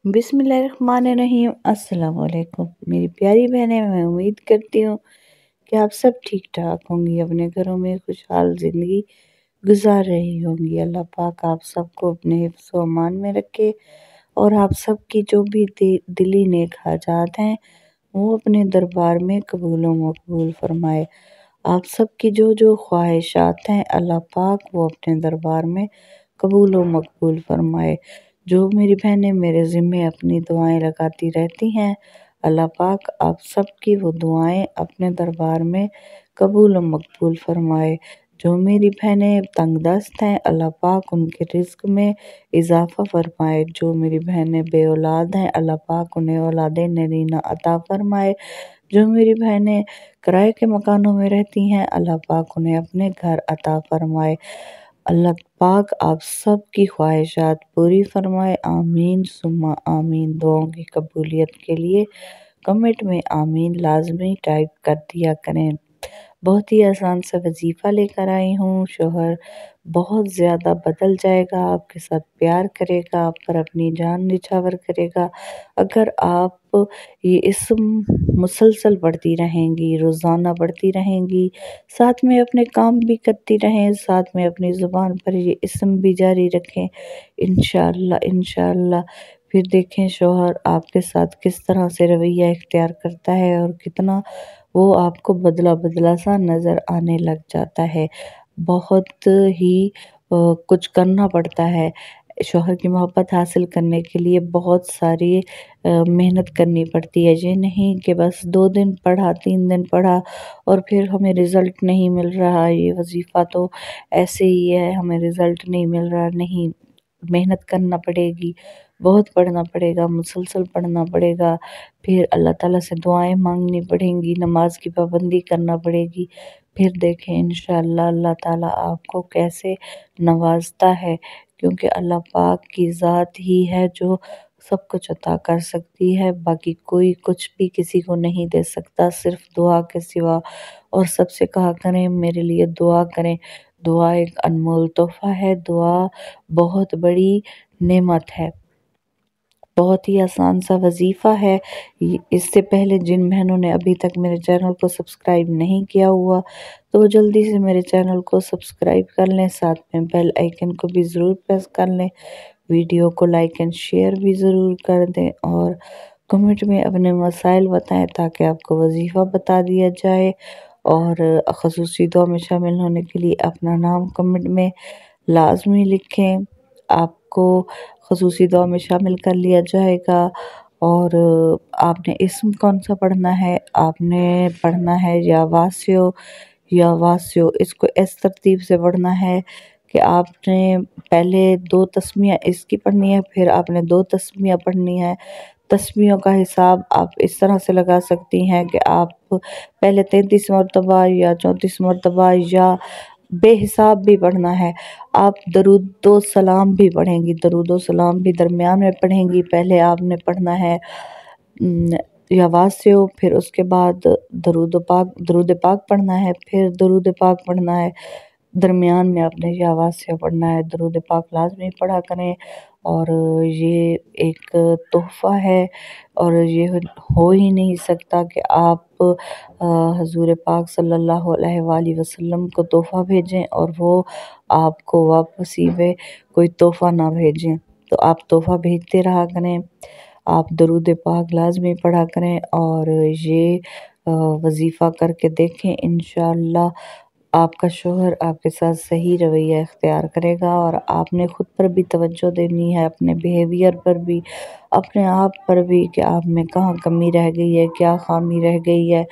बिस्मिल्लाहिर्रहमानिर्रहीम। अस्सलाम वालेकुम मेरी प्यारी बहनें, मैं उम्मीद करती हूँ कि आप सब ठीक ठाक होंगी, अपने घरों में खुशहाल ज़िंदगी गुजार रही होंगी। अल्लाह पाक आप सबको अपने हिफ्ज़ व अमान में रखे और आप सबकी जो भी दिली नेक हाजात हैं वो अपने दरबार में कबूल व मकबूल फरमाए। आप सबकी जो जो ख्वाहिशात हैं अल्लाह पाक वो अपने दरबार में कबूल व मकबूल फरमाए। जो मेरी बहनें मेरे ज़िम्मे अपनी दुआएं लगाती रहती हैं, अल्लाह पाक आप सबकी वो दुआएं अपने दरबार में कबूल व मकबूल फरमाए। जो मेरी बहनें तंग दस्त हैं, अल्लाह पाक उनके रिज़्क में इज़ाफ़ा फरमाए। जो मेरी बहनें बे औलाद हैं, अल्लाह पाक उन्हें औलादे नरीना अता फरमाए। जो मेरी बहनें किराए के मकानों में रहती हैं, अल्लाह पाक उन्हें अपने घर अता फरमाए। अल्लाह पाक आप सब की ख्वाहिशात पूरी फरमाए। आमीन सुम्मा आमीन। दुआओं की कबूलियत के लिए कमेंट में आमीन लाजमी टाइप कर दिया करें। बहुत ही आसान सा वजीफ़ा लेकर आई हूँ। शोहर बहुत ज़्यादा बदल जाएगा, आपके साथ प्यार करेगा, आप पर अपनी जान निछावर करेगा अगर आप ये इस्म मुसलसल पढ़ती रहेंगी, रोज़ाना पढ़ती रहेंगी, साथ में अपने काम भी करती रहें, साथ में अपनी ज़ुबान पर ये इस्म भी जारी रखें। इंशाअल्लाह इंशाअल्लाह फिर देखें शोहर आपके साथ किस तरह से रवैया इख्तियार करता है और कितना वो आपको बदला बदला सा नज़र आने लग जाता है। बहुत ही कुछ करना पड़ता है। शौहर की मोहब्बत हासिल करने के लिए बहुत सारी मेहनत करनी पड़ती है। ये नहीं कि बस 2 दिन पढ़ा, 3 दिन पढ़ा और फिर हमें रिज़ल्ट नहीं मिल रहा, ये वजीफ़ा तो ऐसे ही है, हमें रिज़ल्ट नहीं मिल रहा। नहीं, मेहनत करना पड़ेगी, बहुत पढ़ना पड़ेगा, मुसलसल पढ़ना पड़ेगा, फिर अल्लाह ताला से दुआएं मांगनी पड़ेंगी, नमाज की पाबंदी करना पड़ेगी। फिर देखें इंशाअल्लाह अल्लाह ताला आपको कैसे नवाजता है, क्योंकि अल्लाह पाक की ज़ात ही है जो सब कुछ अता कर सकती है। बाकी कोई कुछ भी किसी को नहीं दे सकता सिर्फ दुआ के सिवा। और सबसे कहा करें मेरे लिए दुआ करें। दुआ एक अनमोल तोहफ़ा है, दुआ बहुत बड़ी नेमत है। बहुत ही आसान सा वजीफ़ा है। इससे पहले जिन बहनों ने अभी तक मेरे चैनल को सब्सक्राइब नहीं किया हुआ तो वो जल्दी से मेरे चैनल को सब्सक्राइब कर लें, साथ में बेल आइकन को भी ज़रूर प्रेस कर लें, वीडियो को लाइक एंड शेयर भी ज़रूर कर दें और कमेंट में अपने मसाइल बताएं ताकि आपको वजीफ़ा बता दिया जाए। और ख़ुसूसी दुआ में शामिल होने के लिए अपना नाम कमेंट में लाजमी लिखें, आपको ख़ुसूसी दुआ में शामिल कर लिया जाएगा। और आपने इस्म कौन सा पढ़ना है, आपने पढ़ना है या वास्यो, इसको इस तरतीब से पढ़ना है कि आपने पहले 2 तस्मियाँ इसकी पढ़नी है, फिर आपने 2 तस्मियाँ पढ़नी है। तस्मियों का हिसाब आप इस तरह से लगा सकती हैं कि आप पहले 33 मरतबा या 34 मरतबा या बेहिसाब भी पढ़ना है। आप दरूदो सलाम भी पढ़ेंगी, दरूदो सलाम भी दरमियान में पढ़ेंगी। पहले आपने पढ़ना है या वास्यो, फिर उसके बाद दरूद पाक पढ़ना है, फिर दरूद पाक पढ़ना है, दरमियान में आपने या वास्यो पढ़ना है। दरूद पाक लाजमी पढ़ा करें और ये एक तोहफ़ा है और ये हो ही नहीं सकता कि आप हज़ूर पाक सल्लल्लाहु अलैहि वसल्लम को तोहफ़ा भेजें और वो आपको वापसी में कोई तोहफ़ा ना भेजें। तो आप तोहफ़ा भेजते रहा करें, आप दरूद पाक लाजमी पढ़ा करें और ये वजीफ़ा करके देखें। इंशाअल्लाह आपका शौहर आपके साथ सही रवैया इख्तियार करेगा और आपने खुद पर भी तवज्जो देनी है, अपने बिहेवियर पर भी, अपने आप पर भी कि आप में कहाँ कमी रह गई है, क्या खामी रह गई है,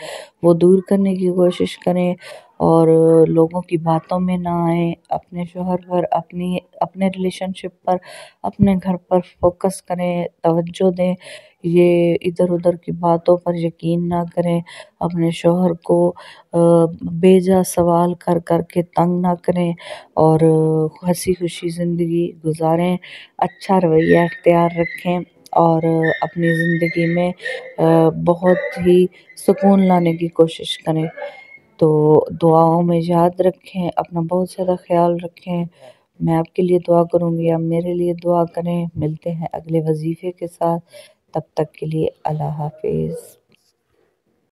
वो दूर करने की कोशिश करें और लोगों की बातों में ना आए। अपने शौहर पर, अपने रिलेशनशिप पर, अपने घर पर फोकस करें, तवज्जो दें। ये इधर उधर की बातों पर यकीन ना करें। अपने शौहर को बेजा सवाल कर कर के तंग ना करें और हंसी खुशी ज़िंदगी गुजारें, अच्छा रवैया इख्तियार रखें और अपनी ज़िंदगी में बहुत ही सुकून लाने की कोशिश करें। तो दुआओं में याद रखें, अपना बहुत ज़्यादा ख्याल रखें। میں آپ کے لیے دعا کروں گی، آپ میرے لیے دعا کریں۔ ملتے ہیں اگلے وظیفے کے ساتھ، تب تک کے لیے اللہ حافظ۔